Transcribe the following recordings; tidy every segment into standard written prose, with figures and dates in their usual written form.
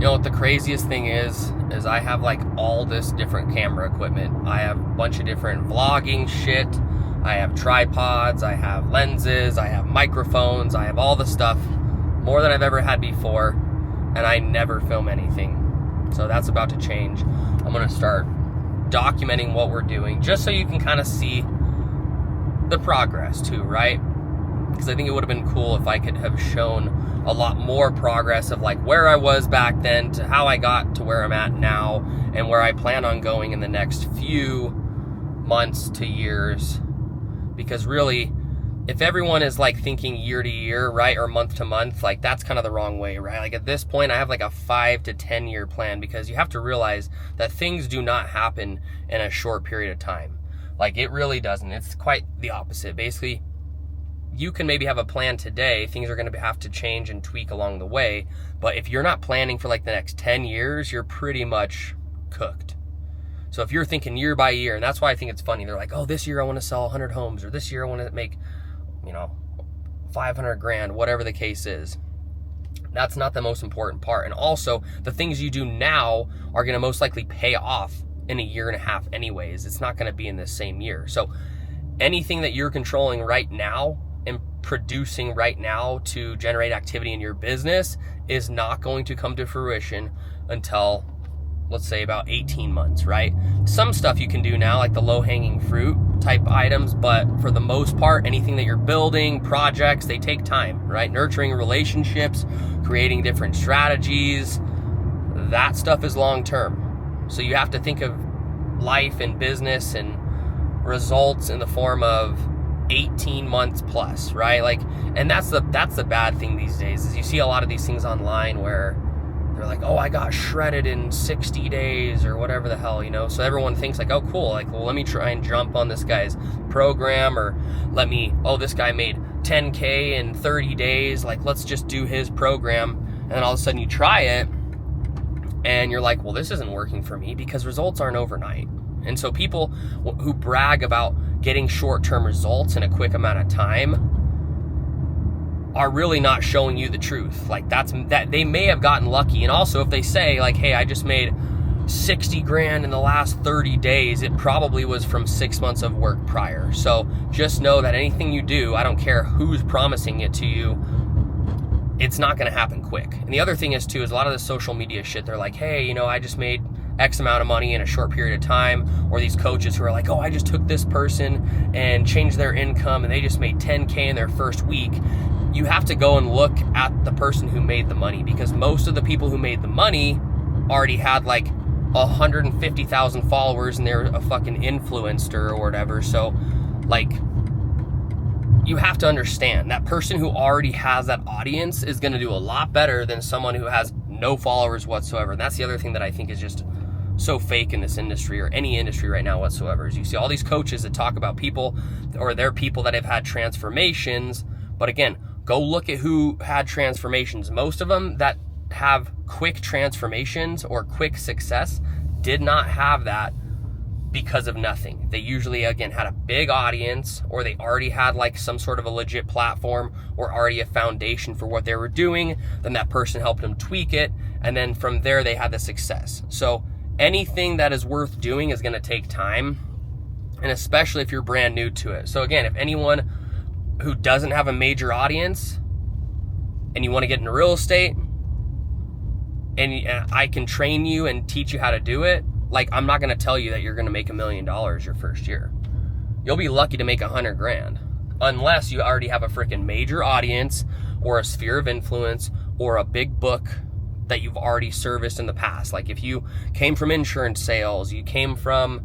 know what the craziest thing is I have like all this different camera equipment. I have a bunch of different vlogging shit. I have tripods, I have lenses, I have microphones, I have all the stuff, more than I've ever had before, and I never film anything. So that's about to change. I'm gonna start documenting what we're doing, just so you can kind of see the progress too, right? Because I think it would have been cool if I could have shown a lot more progress of like where I was back then to how I got to where I'm at now and where I plan on going in the next few months to years. Because really, if everyone is like thinking year to year, right, or month to month, like that's kind of the wrong way, right? Like at this point, I have like a 5 to 10 year plan, because you have to realize that things do not happen in a short period of time. Like it really doesn't. It's quite the opposite. Basically, you can maybe have a plan today, things are going to have to change and tweak along the way, but if you're not planning for like the next 10 years, you're pretty much cooked. So if you're thinking year by year, and that's why I think it's funny, they're like, oh, this year I want to sell 100 homes, or this year I want to make, 500 grand, whatever the case is. That's not the most important part. And also, the things you do now are going to most likely pay off in a year and a half anyways. It's not going to be in the same year. So anything that you're controlling right now and producing right now to generate activity in your business is not going to come to fruition until, let's say, about 18 months, right? Some stuff you can do now, like the low-hanging fruit type items, but for the most part, anything that you're building, projects, they take time, right? Nurturing relationships, creating different strategies, that stuff is long-term. So you have to think of life and business and results in the form of 18 months plus, right? Like, and that's the bad thing these days, is you see a lot of these things online where they're like, oh, I got shredded in 60 days or whatever the hell, so everyone thinks like, oh, cool, like, well, let me try and jump on this guy's program, or this guy made 10K in 30 days, like, let's just do his program. And then all of a sudden you try it and you're like, well, this isn't working for me, because results aren't overnight. And so people who brag about getting short-term results in a quick amount of time are really not showing you the truth. Like that they may have gotten lucky. And also, if they say like, hey, I just made 60 grand in the last 30 days, it probably was from 6 months of work prior. So just know that anything you do, I don't care who's promising it to you, it's not going to happen quick. And the other thing is too, is a lot of the social media shit, they're like, hey, I just made X amount of money in a short period of time. Or these coaches who are like, oh, I just took this person and changed their income and they just made 10K in their first week. You have to go and look at the person who made the money, because most of the people who made the money already had like 150,000 followers and they're a fucking influencer or whatever. So like, you have to understand that person who already has that audience is going to do a lot better than someone who has no followers whatsoever. And that's the other thing that I think is just so fake in this industry, or any industry right now whatsoever, is you see all these coaches that talk about people, or they're people that have had transformations. But again, go look at who had transformations. Most of them that have quick transformations or quick success did not have that because of nothing. They usually, again, had a big audience, or they already had like some sort of a legit platform, or already a foundation for what they were doing. Then that person helped them tweak it, and then from there they had the success. So anything that is worth doing is going to take time, and especially if you're brand new to it. So again, if anyone who doesn't have a major audience and you want to get into real estate, and I can train you and teach you how to do it, like, I'm not going to tell you that you're going to make $1 million your first year. You'll be lucky to make 100 grand, unless you already have a freaking major audience, or a sphere of influence, or a big book that you've already serviced in the past. Like if you came from insurance sales, you came from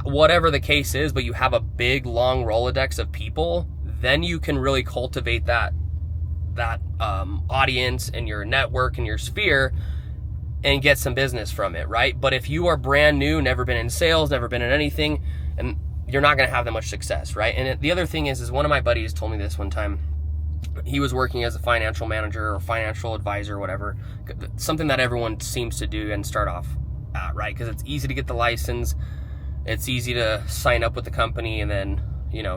whatever the case is, but you have a big long Rolodex of people, then you can really cultivate that audience and your network and your sphere and get some business from it, right? But if you are brand new, never been in sales, never been in anything, and you're not going to have that much success, right? And the other thing is one of my buddies told me this one time. He was working as a financial manager or financial advisor or whatever, something that everyone seems to do and start off at, right? Because it's easy to get the license, it's easy to sign up with the company, and then,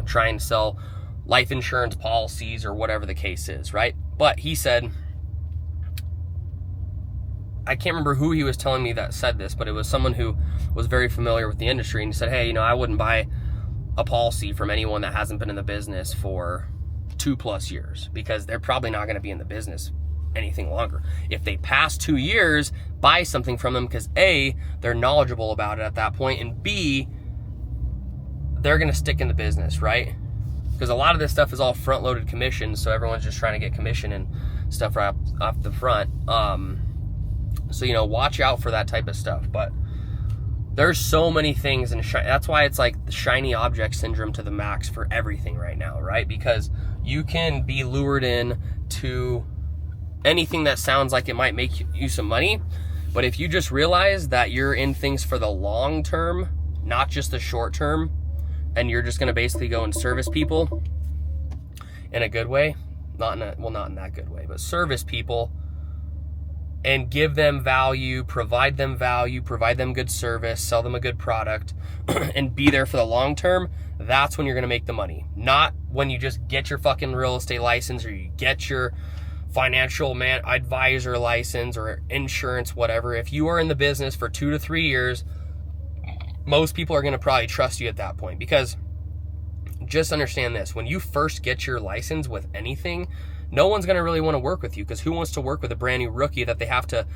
try and sell life insurance policies or whatever the case is, right? But he said, I can't remember who he was telling me that said this, but it was someone who was very familiar with the industry, and he said, hey, I wouldn't buy a policy from anyone that hasn't been in the business for 2+ years, because they're probably not going to be in the business anything longer. If they pass 2 years, buy something from them, because A, they're knowledgeable about it at that point, and B, they're going to stick in the business, right? Because a lot of this stuff is all front-loaded commissions, so everyone's just trying to get commission and stuff right off the front. So, watch out for that type of stuff. But there's so many things, and that's why it's like the shiny object syndrome to the max for everything right now, right? Because you can be lured in to anything that sounds like it might make you some money, but if you just realize that you're in things for the long term, not just the short term, and you're just going to basically go and service people in a good way, not in that good way, but service people and give them value, provide them good service, sell them a good product, and be there for the long term, that's when you're going to make the money. Not when you just get your fucking real estate license, or you get your financial advisor license or insurance, whatever. If you are in the business for 2 to 3 years, most people are going to probably trust you at that point, because just understand this: when you first get your license with anything, no one's going to really want to work with you, because who wants to work with a brand new rookie that they have to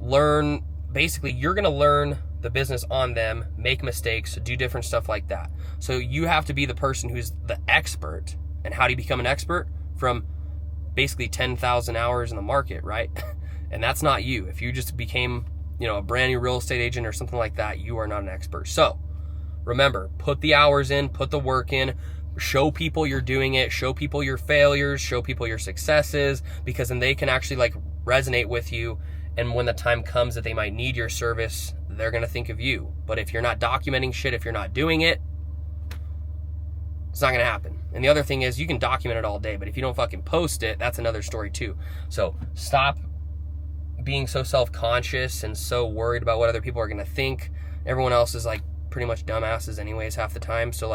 learn? Basically, you're going to learn the business on them, make mistakes, do different stuff like that. So you have to be the person who's the expert. And how do you become an expert? From basically 10,000 hours in the market, right? And that's not you. If you just became, a brand new real estate agent or something like that, you are not an expert. So remember, put the hours in, put the work in, show people you're doing it, show people your failures, show people your successes, because then they can actually resonate with you. And when the time comes that they might need your service, they're going to think of you. But if you're not documenting shit, if you're not doing it, it's not going to happen. And the other thing is, you can document it all day, but if you don't fucking post it, that's another story too. So stop being so self-conscious and so worried about what other people are going to think. Everyone else is pretty much dumbasses anyways half the time. So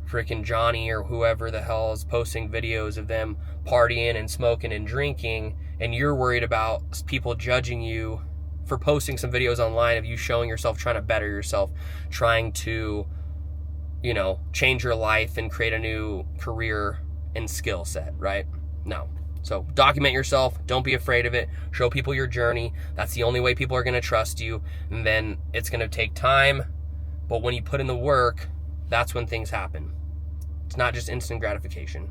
freaking Johnny or whoever the hell is posting videos of them partying and smoking and drinking, and you're worried about people judging you for posting some videos online of you showing yourself, trying to better yourself, trying to change your life and create a new career and skill set, right? No. So document yourself. Don't be afraid of it. Show people your journey. That's the only way people are going to trust you. And then it's going to take time, but when you put in the work, that's when things happen. It's not just instant gratification.